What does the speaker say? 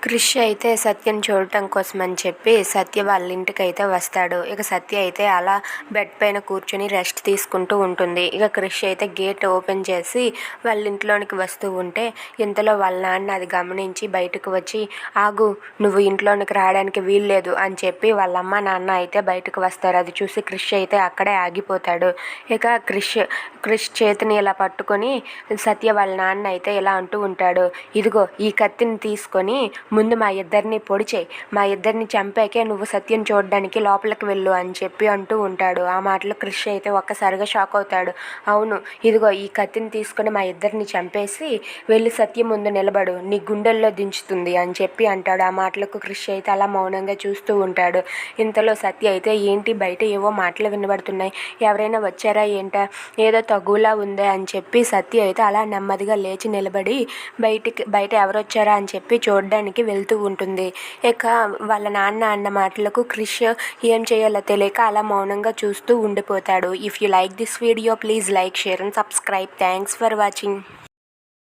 క్రిష్ అయితే సత్యని చూడటం కోసం అని చెప్పి సత్య వాళ్ళ ఇంటికైతే వస్తాడు. ఇక సత్య అయితే అలా బెడ్ పైన కూర్చొని రెస్ట్ తీసుకుంటూ ఉంటుంది. ఇక క్రిష్ అయితే గేట్ ఓపెన్ చేసి వాళ్ళ ఇంట్లోనికి వస్తూ ఉంటే ఇంతలో వాళ్ళ నాన్న అది గమనించి బయటకు వచ్చి, ఆగు, నువ్వు ఇంట్లోనికి రావడానికి వీల్లేదు అని చెప్పి వాళ్ళ అమ్మ నాన్న అయితే బయటకు వస్తారు. అది చూసి క్రిష్ అయితే అక్కడే ఆగిపోతాడు. ఇక క్రిష్ చేతిని ఇలా పట్టుకొని సత్య వాళ్ళ నాన్న అయితే ఇలా అంటూ ఉంటాడు, ఇదిగో ఈ కత్తిని తీసుకొని ముందు మా ఇద్దరిని పొడిచేయి, మా ఇద్దరిని చంపాకే నువ్వు సత్యం చూడడానికి లోపలికి వెళ్ళు అని చెప్పి అంటూ ఉంటాడు. ఆ మాటలు క్రిష్ అయితే ఒక్కసారిగా షాక్ అవుతాడు. అవును, ఇదిగో ఈ కత్తిని తీసుకొని మా ఇద్దరిని చంపేసి వెళ్ళి సత్యం ముందు నిలబడు, నీ గుండెల్లో దించుతుంది అని చెప్పి అంటాడు. ఆ మాటలకు క్రిష్ అయితే అలా మౌనంగా చూస్తూ ఉంటాడు. ఇంతలో సత్య అయితే ఏంటి బయట ఏవో మాటలు వినబడుతున్నాయి, ఎవరైనా వచ్చారా ఏంటా, ఏదో తగులా ఉందే అని చెప్పి సత్య అయితే అలా నెమ్మదిగా లేచి నిలబడి బయట ఎవరు వచ్చారా అని చెప్పి చూడడానికి వెళ్తూ ఉంటుంది. ఇక వాళ్ళ నాన్న అన్న మాటలకు క్రిష్ ఏం చేయాలో తెలియక అలా మౌనంగా చూస్తూ ఉండిపోతాడు. If you like this video please like, share and subscribe. Thanks for watching.